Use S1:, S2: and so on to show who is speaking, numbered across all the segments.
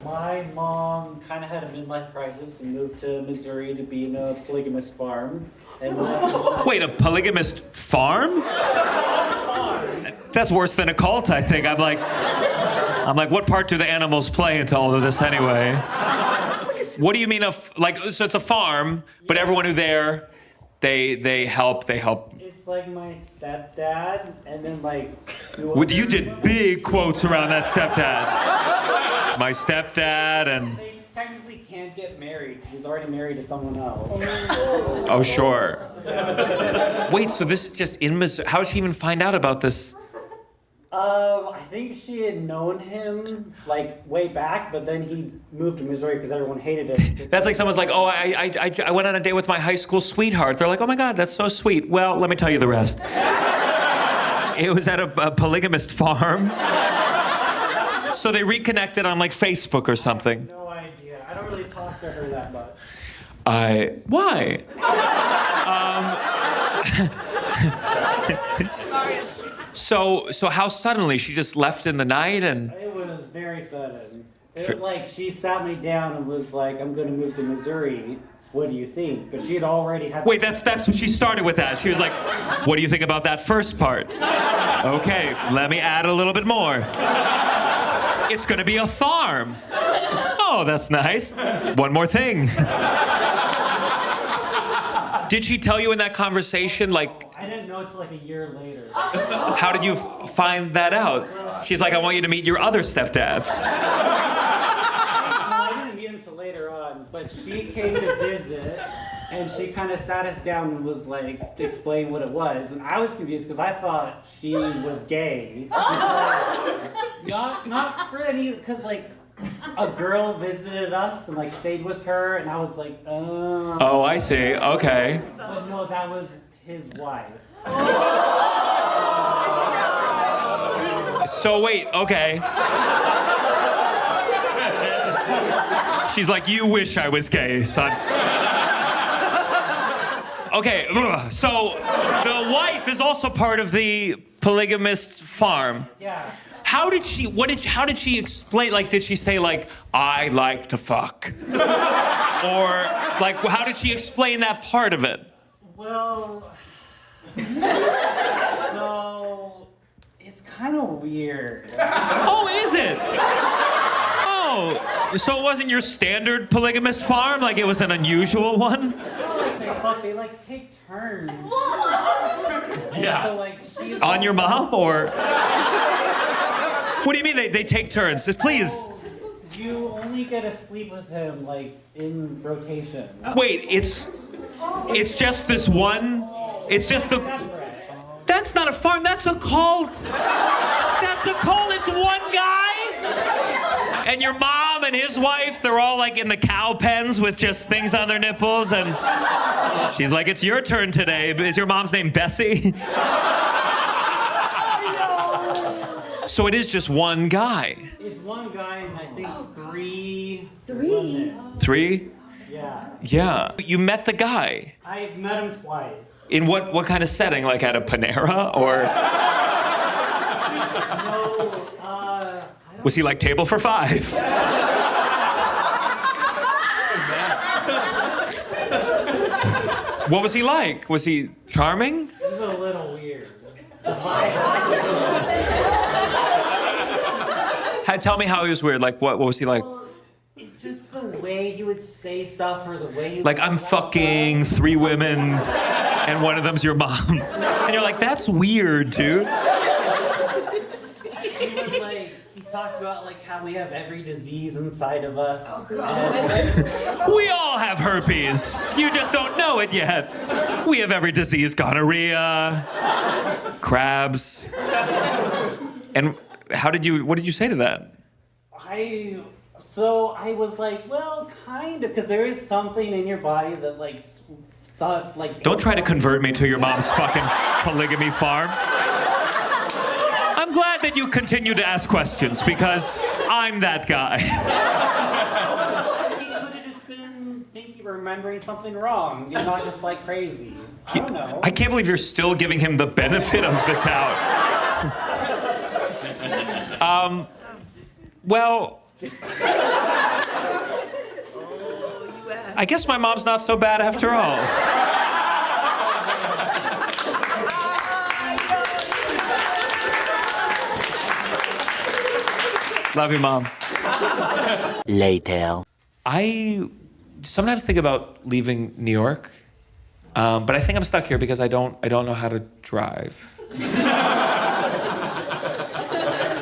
S1: My mom kind of had a midlife crisis and moved to Missouri to be in a polygamist farm. And
S2: Wait, a polygamist farm? That's worse than a cult, I think. I'm like, what part do the animals play into all of this anyway? What do you mean so it's a farm, but everyone who there, they help.
S1: It's like my stepdad, and then like...
S2: You did big quotes around that stepdad. My stepdad and...
S1: They technically can't get married. He's already married to someone else.
S2: Oh, sure. Wait, so this is just in Missouri? How did she even find out about this?
S1: I think she had known him like way back, but then he moved to Missouri because everyone hated him.
S2: That's like someone's like, oh, I went on a date with my high school sweetheart. They're like, oh my God, that's so sweet. Well, let me tell you the rest. It was at a polygamist farm. So they reconnected on like Facebook or something.
S1: No idea. I don't really talk to her that much.
S2: Why? So how suddenly? She just left in the night and...
S1: It was very sudden. Like, she sat me down and was like, I'm going to move to Missouri. What do you think? But she had already had...
S2: Wait, that's what she started with that. She was like, what do you think about that first part? Okay, let me add a little bit more. It's going to be a farm. Oh, that's nice. One more thing. Did she tell you in that conversation, like...
S1: I didn't know until like a year later.
S2: How did you find that out? She's like, I want you to meet your other stepdads.
S1: I didn't meet him until later on, but she came to visit, and she kind of sat us down and was like, to explain what it was. And I was confused because I thought she was gay. Not for any, because like, a girl visited us and like stayed with her, and I was like,
S2: Oh, I see. Okay.
S1: But no, that was his wife.
S2: So wait, okay. She's like, you wish I was gay, son. Okay, so the wife is also part of the polygamist farm.
S1: Yeah.
S2: How did she explain, like, did she say, like, I like to fuck? Or, like, how did she explain that part of it?
S1: Well, so, it's kind of weird.
S2: Oh, is it? Oh, so it wasn't your standard polygamist farm? Like, it was an unusual one?
S1: They like, take turns.
S2: Yeah.
S1: So, like, she's...
S2: On your mom, or? What do you mean they take turns? Please.
S1: You only get to sleep with him, like, in rotation.
S2: Wait, it's just this one? It's just the... That's not a farm, that's a cult. That's a cult, it's one guy. And your mom and his wife, they're all like in the cow pens with just things on their nipples, and she's like, it's your turn today. Is your mom's name Bessie? So it is just one guy.
S1: It's one guy and I think three women.
S2: Three?
S1: Yeah.
S2: Yeah. You met the guy.
S1: I've met him twice.
S2: In what kind of setting? Like at a Panera, or?
S1: No,
S2: Was he like table for five? What was he like? Was he charming?
S1: He was a little weird.
S2: Tell me how he was weird. Like, what was he like?
S1: It's just the way he would say stuff, or the way he would
S2: Like, I'm fucking 3 women, and one of them's your mom. And you're like, that's weird, dude.
S1: He was like, he talked about like how we have every disease inside of us.
S2: We all have herpes. You just don't know it yet. We have every disease, gonorrhea, crabs. And what did you say to that?
S1: So I was like, well, kind of, because there is something in your body that like does like...
S2: Don't try to convert me to your mom's fucking polygamy farm. I'm glad that you continue to ask questions, because I'm that guy.
S1: He could have just been remembering something wrong, and not just like crazy. I don't know.
S2: I can't believe you're still giving him the benefit of the doubt. Well... I guess my mom's not so bad after all. Love you, Mom.
S3: Later.
S2: I sometimes think about leaving New York, but I think I'm stuck here because I don't know how to drive.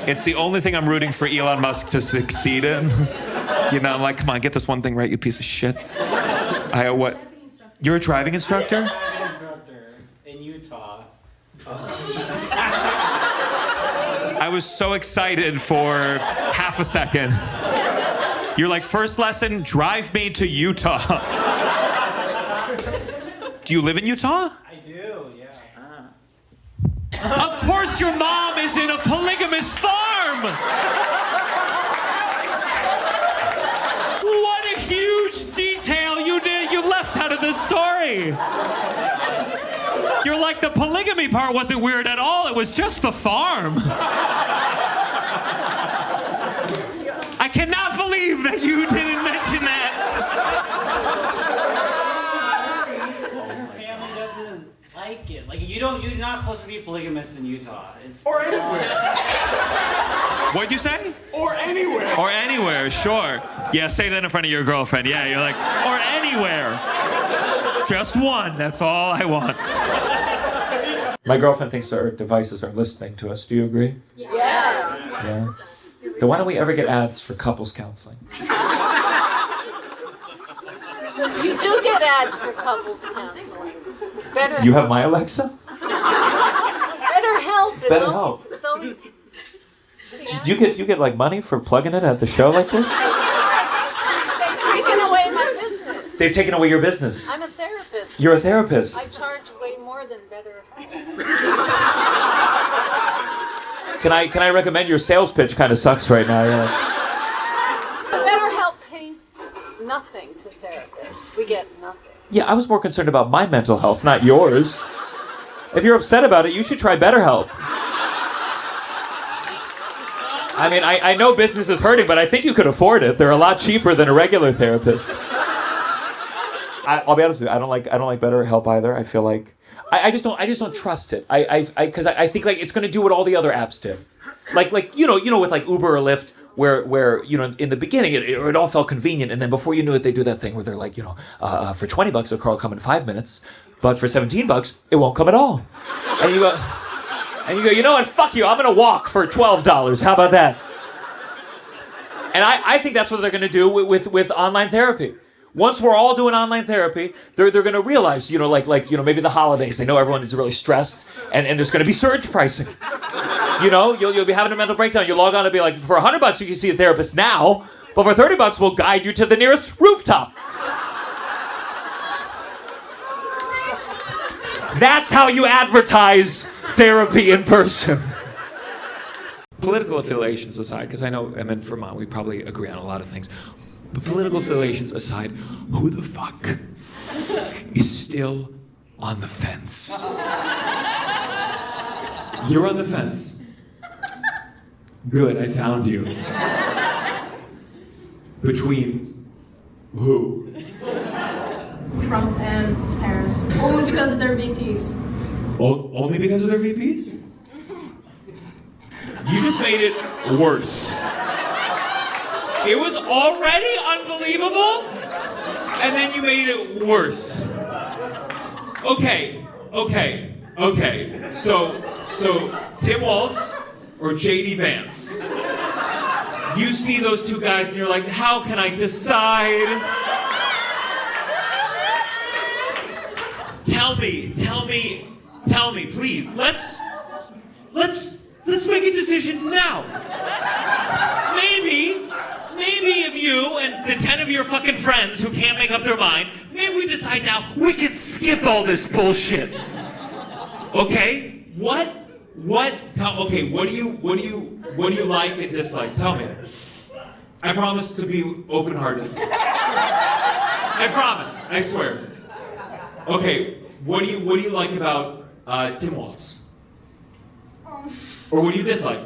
S2: It's the only thing I'm rooting for Elon Musk to succeed in. You know, I'm like, come on, get this one thing right, you piece of shit. What? You're a driving instructor?
S1: Driving instructor in Utah.
S2: I was so excited for half a second. You're like, first lesson, drive me to Utah. Do you live in Utah?
S1: I do, yeah.
S2: Of course your mom is in a polygamous farm! What a huge detail you left out of this story! You're like, the polygamy part wasn't weird at all, it was just the farm. I cannot believe that you didn't mention that.
S1: Her family doesn't like it. Like, you're not supposed to be polygamous in Utah. It's
S4: Or anywhere.
S2: What'd you say?
S4: Or anywhere.
S2: Or anywhere, sure. Yeah, say that in front of your girlfriend. Yeah, you're like, or anywhere. Just one, that's all I want. My girlfriend thinks our devices are listening to us. Do you agree?
S5: Yes.
S2: Yeah. Then why don't we ever get ads for couples counseling?
S5: You do get ads for couples counseling. Better.
S2: You have my Alexa?
S5: Better help.
S2: BetterHelp.
S5: It's always.
S2: You get like money for plugging it at the show like this?
S5: They've taken away my business.
S2: They've taken away your business.
S5: I'm a therapist.
S2: You're a
S5: I
S2: therapist.
S5: charge way more than BetterHelp.
S2: Can I recommend your sales pitch kind of sucks right now? Yeah.
S5: BetterHelp pays nothing to therapists. We get nothing.
S2: Yeah, I was more concerned about my mental health, not yours. If you're upset about it, you should try BetterHelp. I mean, I know business is hurting, but I think you could afford it. They're a lot cheaper than a regular therapist. I'll be honest with you. I don't like BetterHelp either. I feel like I just don't trust it. Because I think like it's going to do what all the other apps did. Like you know with like Uber or Lyft, where you know in the beginning it all felt convenient, and then before you knew it, they do that thing where they're like, you know, for $20 a car will come in 5 minutes, but for $17 it won't come at all. And you go, you know what? Fuck you. I'm gonna walk for $12. How about that? And I think that's what they're gonna do with online therapy. Once we're all doing online therapy, they're going to realize, you know, like you know, maybe the holidays, they know everyone is really stressed, and there's going to be surge pricing. You know, you'll be having a mental breakdown. You log on and be like, for $100 you can see a therapist now, but for $30 we'll guide you to the nearest rooftop. That's how you advertise therapy in person. Political affiliations aside, because I know I'm in Vermont, we probably agree on a lot of things. But political affiliations aside, who the fuck is still on the fence? You're on the fence. Good, I found you. Between who?
S6: Trump and Harris. Only because of their VPs.
S2: Only because of their VPs? You just made it worse. It was already unbelievable, and then you made it worse. Okay. So Tim Walz or JD Vance. You see those two guys and you're like, how can I decide? Tell me, please. Let's make a decision now. Maybe if you and the 10 of your fucking friends who can't make up their mind, maybe we decide now we can skip all this bullshit. Okay? What do you like and dislike? Tell me. I promise to be open-hearted. I promise. I swear. Okay, what do you like about Tim Walz? Or what do you dislike?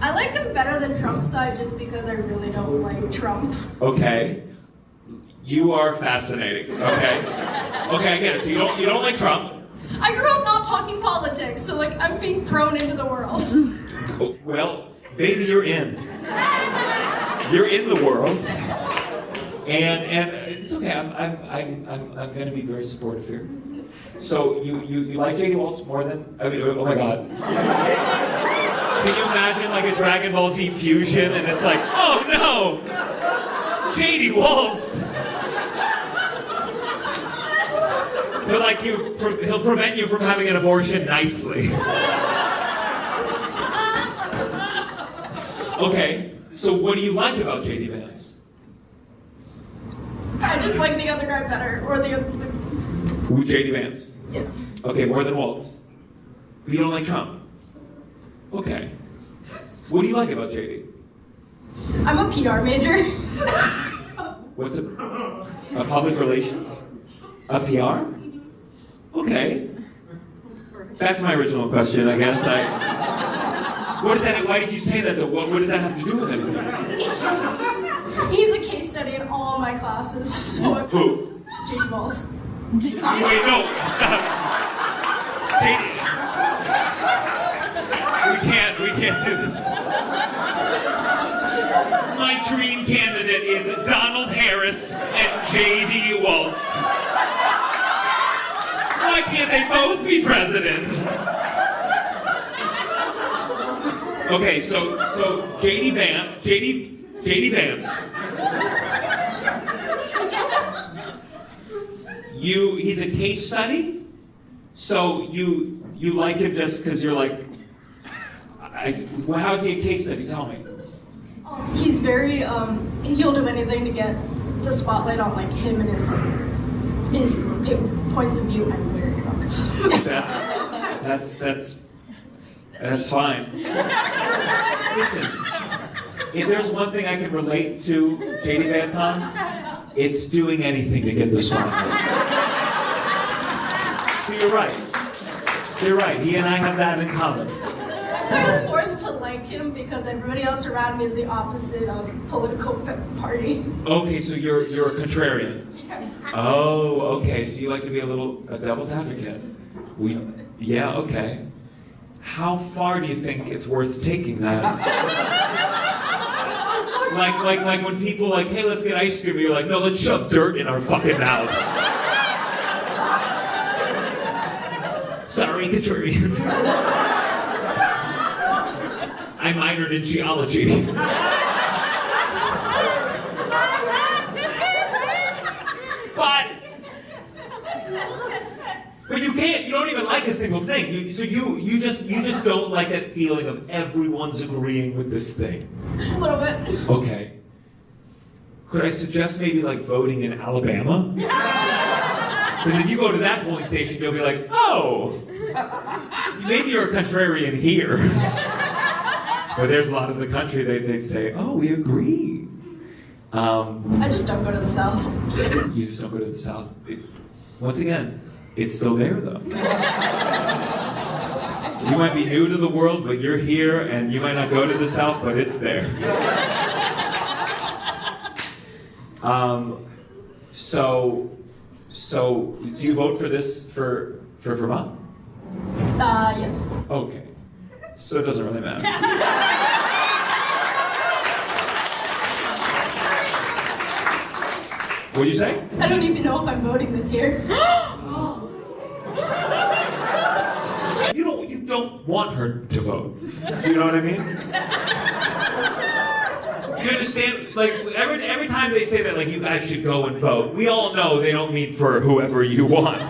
S6: I I like him better than Trump's side just because I really don't like Trump.
S2: Okay. You are fascinating. Okay. Okay, I get it. So you don't like Trump.
S6: I grew up not talking politics, so like I'm being thrown into the world.
S2: Oh, well, baby, you're in. You're in the world. And it's okay. I'm going to be very supportive here. So you like JD Waltz more than oh my God. Can you imagine like a Dragon Ball Z fusion and it's like, oh no, JD Waltz. He'll prevent you from having an abortion nicely. Okay, so what do you like about JD Vance?
S6: I just like the other guy better, or the other.
S2: Who, JD Vance?
S6: Yeah.
S2: Okay, more than Waltz. You don't like Trump? Okay. What do you like about JD?
S6: I'm a PR major.
S2: What's a public relations? A PR? Okay. That's my original question, I guess. What is that? Why did you say that? Though? What does that have to do with anything?
S6: He's a case study in all my classes. So
S2: Who?
S6: JD Waltz.
S2: Wait, no, stop. JD. We can't do this. My dream candidate is Donald Harris and JD Waltz. Why can't they both be president? Okay, so JD Vance. He's a case study? So you like him just because you're like, well, how is he a case study? Tell me.
S6: He's very, he'll do anything to get the spotlight on like him and his points of view. I'm very drunk.
S2: That's fine. Listen, if there's one thing I can relate to JD Vance on, it's doing anything to get the spotlight. So you're right. You're right. He and I have that in common.
S6: I'm kind of forced to like him because everybody else around me is the opposite of political party.
S2: Okay, so you're a contrarian. Oh, okay. So you like to be a devil's advocate. Yeah, okay. How far do you think it's worth taking that? like when people like, hey, let's get ice cream. You're like, no, let's shove dirt in our fucking mouths. Sorry, contrarian. I minored in geology. But you can't. You don't even like a single thing. You just don't like that feeling of everyone's agreeing with this thing.
S6: A little bit.
S2: Okay. Could I suggest maybe like voting in Alabama? Because if you go to that polling station, you'll be like, oh, maybe you're a contrarian here. But there's a lot of the country they'd say, oh, we agree.
S6: I just don't go to the South.
S2: You just don't go to the South. Once again, it's still there though. So you might be new to the world, but you're here, and you might not go to the South, but it's there. So do you vote for this for Vermont?
S6: Yes.
S2: Okay. So it doesn't really matter. What'd you say?
S6: I don't even know if I'm voting this year.
S2: You don't want her to vote. Do you know what I mean? You understand? Like every time they say that, like you guys should go and vote, we all know they don't mean for whoever you want.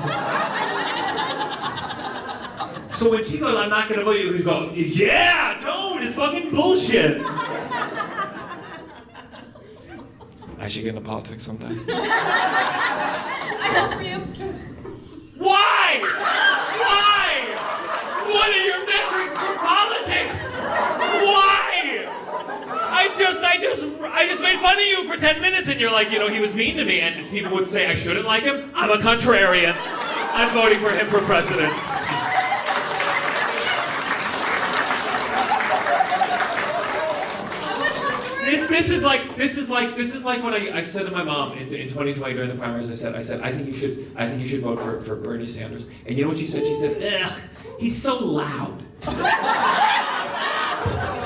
S2: So when she goes, I'm not gonna vote, you go, yeah, don't, it's fucking bullshit. I should get into politics sometime.
S6: I vote for you.
S2: Why? Why? What are your metrics for politics? Why? I just made fun of you for 10 minutes and you're like, he was mean to me, and people would say I shouldn't like him. I'm a contrarian. I'm voting for him for president. This is like when I said to my mom in 2020 during the primaries. I said I think you should vote for Bernie Sanders. And you know what she said? She said, ugh, he's so loud.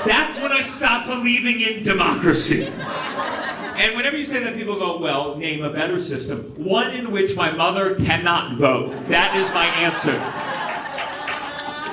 S2: That's when I stopped believing in democracy. And whenever you say that, people go, well, name a better system. One in which my mother cannot vote. That is my answer.